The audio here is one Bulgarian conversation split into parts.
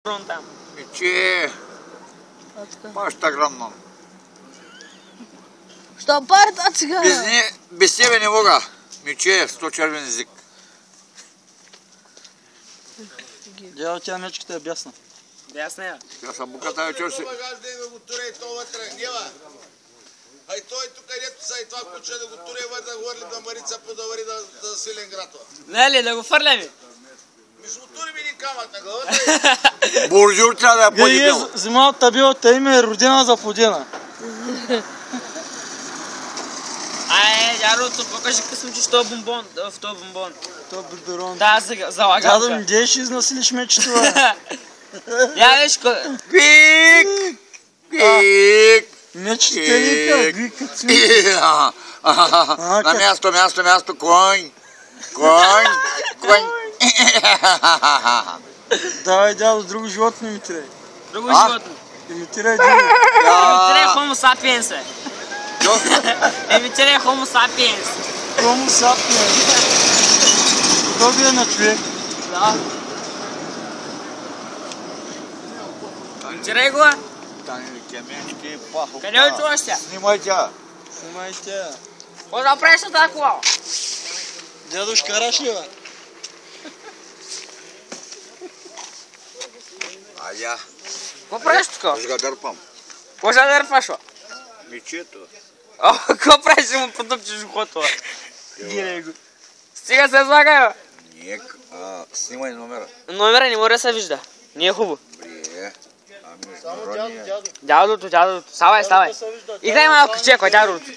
Там. Че, паща грамно. Що парта цигара? Без тебе не мога. Мече, 100 червен език. Дядо, тя мечката е бясна. Бясна я. Тя са буката, че се... Ай той тук където са и това куче да го туре да говори да Марица подавари да силен град. Нали, да го фърляме. Мисля, тури ми ни камък на главата. Буржур трябва да я по-дебил. Взимал табилата име е родина за плодина. Дядото, покажи късмичи, що бомбон, в този бомбон. То биберон. Да, залагам. Дядо, ми дей ще изнасилиш мечето, бе. Я виж, Пик! Пик! Мечето те вика, викат си. На място, конь! Конь! Давай, дядо, друго животно имитирай. друго животно. Имитирай друго. Емитирай Homo sapiens, бе. Емитирай Homo sapiens. Homo sapiens. Подобие на човек. Да. Емитирай го. Къде отиваш тя? Снимай тя. Снимай тя. Какво да правиш на тази кола? Дядо, ще караш ли, бе? Ая. Какво правиш тук? Ще го дърпам. Какво ще дърпаш, бе? Мечето. Какво правиш, ще му потъпчеш ухото, бе? Гирай го. Стига се слагай, бе. Нек, снимай номера. Номера не може да се вижда. Не е хубаво. Добре. Международния. Дядото. Ставай. Играй малко чеко, дядото.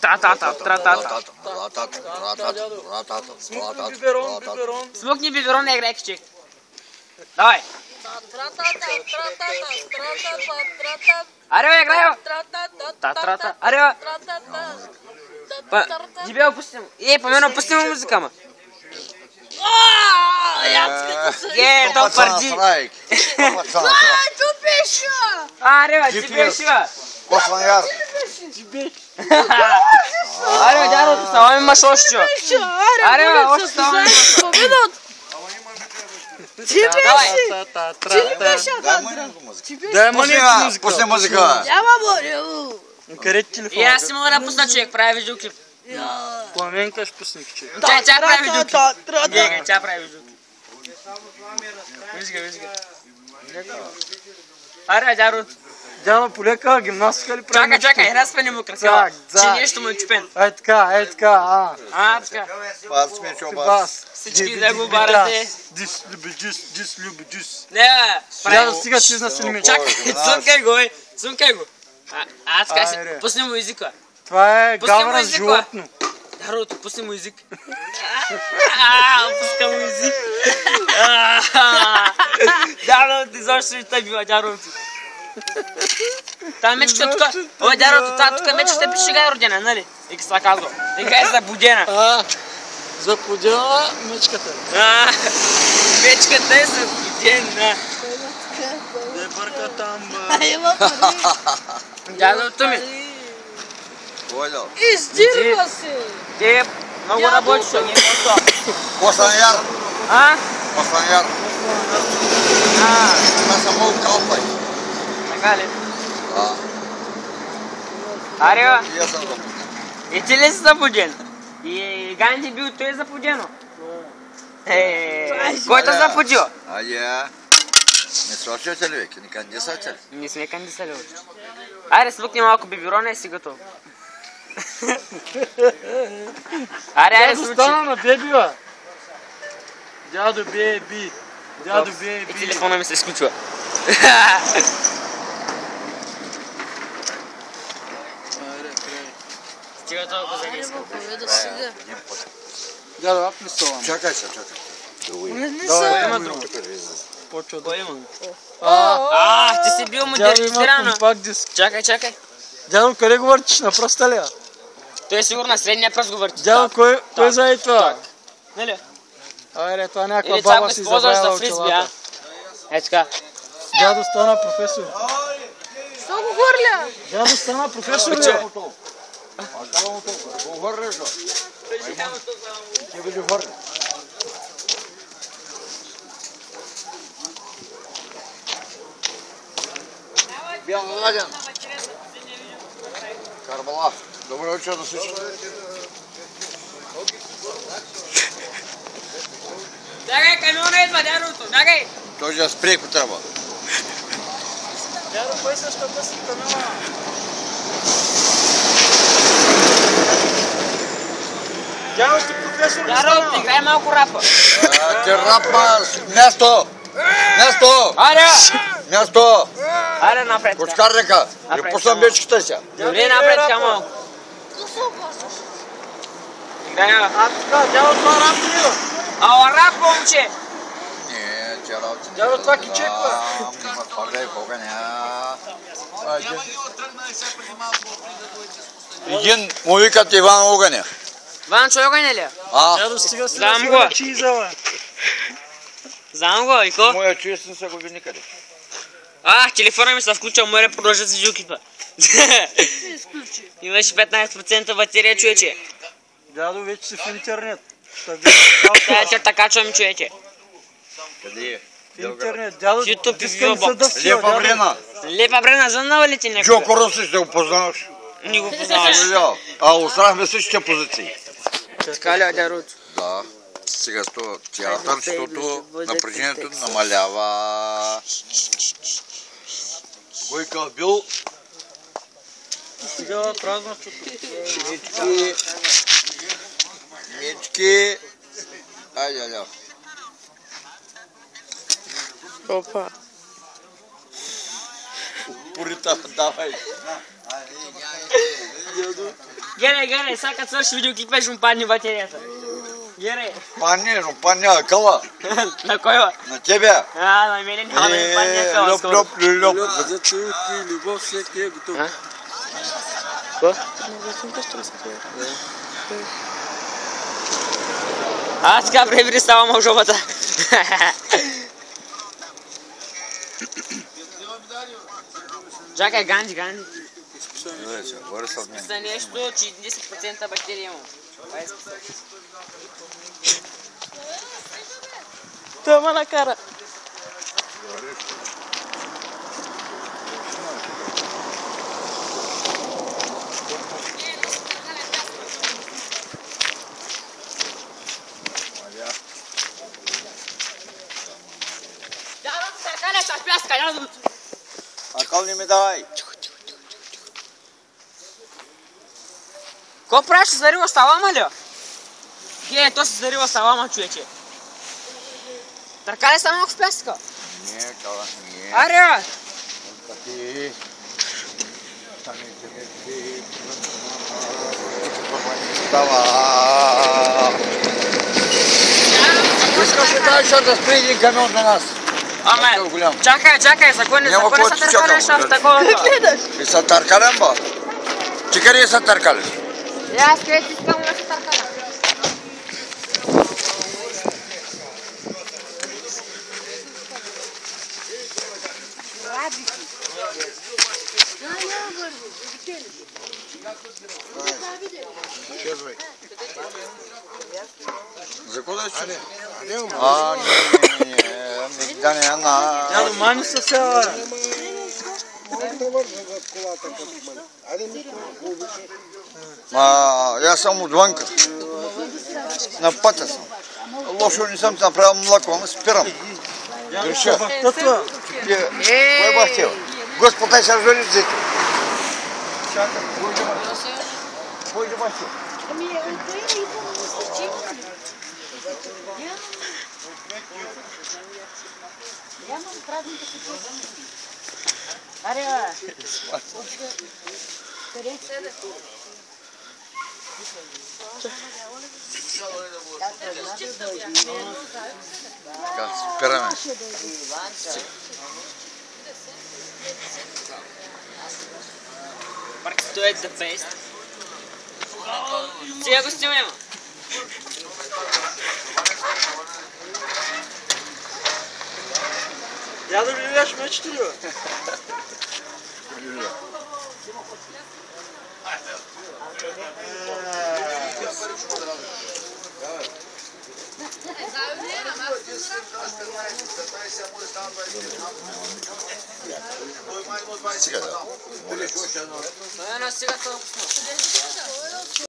Та-та-та-та-та-та. Смукни биберон. Смукни биберон, не играй чек. Давай. Аре, играй, бе. Та-та-та. Аре, бе. Дебел, пусти му. По мен пусти му музика, ма. То парди. Аре, бе, ти беше, бе. Косманьяр. Аре, дядото, става имаш още. Аре, бе, още става имаш. Ти беше! Дай музика. Пусни музика. Няма боря! Къде телефона? И аз си мога да пусна човек, прави видеоклип. Пламенка ще пусне, че. Тя прави видеоклип. Тя прави видеоклип. Виж го. Аре, дядото. Дядо, полека гимнастика ли прави? Чакай, разпани му красава, че нещо му е чупен. Ей така, така. Пас сме чоба. Бас. Всички да го барате. Дис люби, дис. Не, бе. Дядо, стига че изнасили мече. Чакай, цъмкай го. Аз така си, пусни му езика. Това е гавра с животно. Дядото, пусни му език. Пуска му език. Дядото, защо ще бива, дядото? Та мечката тук, ой дядото, тук мечката пише сега е родена, нали? И какво казва? Сега е забудена. Заплодила мечката. Мечката е забудена. Не бърка там, бе. Има пари! Дядото ми. Понял. Издирва се! Ти много работиш, не е просто. Косманьяр. Косманьяр. Това са много калпай. Така ли? Аре, И аз съм запутен. и ти ли си забуден? И Ганди бил той запудено. Кой те запудил? Ая. Не слушате ли, веки? Не кандисате ли? Не сме кандисали още. Айде, смъкни малко бибирона и си готов. Айде, Дядо, стана на беби, бе. Дядо, беби. И телефона ми се изключва. Стига толкова за днес. Поведа сега. Дядо, апни столам. Чакай. Не Давай, са. има друг. Почва да... Кой има? Ти си бил Дядо има модернизирана. компакт диск. Чакай. Дядо, къде го въртиш? На пръста ли? Той е сигурно на средния пръст го върти. Дядо, кой заеди това? Нали? Айде, това някаква Или това го баба си използваш забравила за фризби, очилата. Е така. Дядо стана професор. Що го хвърля? Дядо стана професор, Че? бе. Белграден. Карбала. Доброе утро на всички. Дагай, камиона идва, дядото, дагай! Той ще спре, ако трябва. Дядо, кой се ще пъси камиона? Дядо, ще професор ли стана? Дядо, играй малко рапа. Ти рапа, място! Място! Аре! Място! Аре, напред. Кочкар река. И пуснам бечката си. Добре, напред, камо. Играй, А, така, дядо, това рап ли е? ала рап, момче. Не, тя работи. Дядо, това кичеква. Паглей, огъня. Няма ги отръгна и сега преди малко да дойдете с Един му викат Иван Огъня. Ван, чой огъня ли? Дядо, стига си Знам да го. си чизала. Знам го, и ко? Моя чуест не са го ви никъде. Телефона ми се включил, море продължа с видеоклипа. Имаше 15% батерия, човече. Дядо, вече си в интернет. Тя така чуем, човече. Къде е? В интернет, дядо, YouTube дискам Viewbox. съда си, Лепа дядо. Брена. Лепа Брена, знала ли ти някога? Джоко Руси ще го познаваш. Не го познаваш. Останахме същите позиции. Така ли, дядо? Да. Сега това театърството, напрежението намалява. Гойка бил. Сега празнувството. Мечки. Мечки. Айде. Опа. Порита, давай. Гере, сега като свърши видеоклипа, ще му падне батерията. Гере. Паня, кала. На кой ба? На тебе. На мене няма да ми падне кала скоро. Люп. За целки, любов, всеки е готов. Ко? Аз така пребри ставам в жопата. Чакай, Ганди. За нещо, че 10% бактерия имам. Това е списал. Това ма накара. Акал не ми давай. Ко правиш, се зарила салама ли? То се зарила салама, човече. Търка ли са малко с пляска? Не, кала, не. Аре! Такива. Искаш ли да спре един камион на нас? Аме, чакай, за кой не са търкали в такова? И са търкален, ба? Ти къде са търкали? Аз където искам да се търкаля. За кой да че? Не. Да не, на... Дядо, мани са сега. Аз съм отвънка. На пътя съм. Лошо не съм направил млако, но спирам. Греша. Кой бах тел? Господа се развали дзето. Чакай, кой да бах тел? Ами, той е Нямам празните си чувства. Аре, къде седе? Спираме. Маркето е the best. Сега го снимем. Дядо, ли гледаш мечето ли, бе? Май има 20 Сега да. Той е на сега това.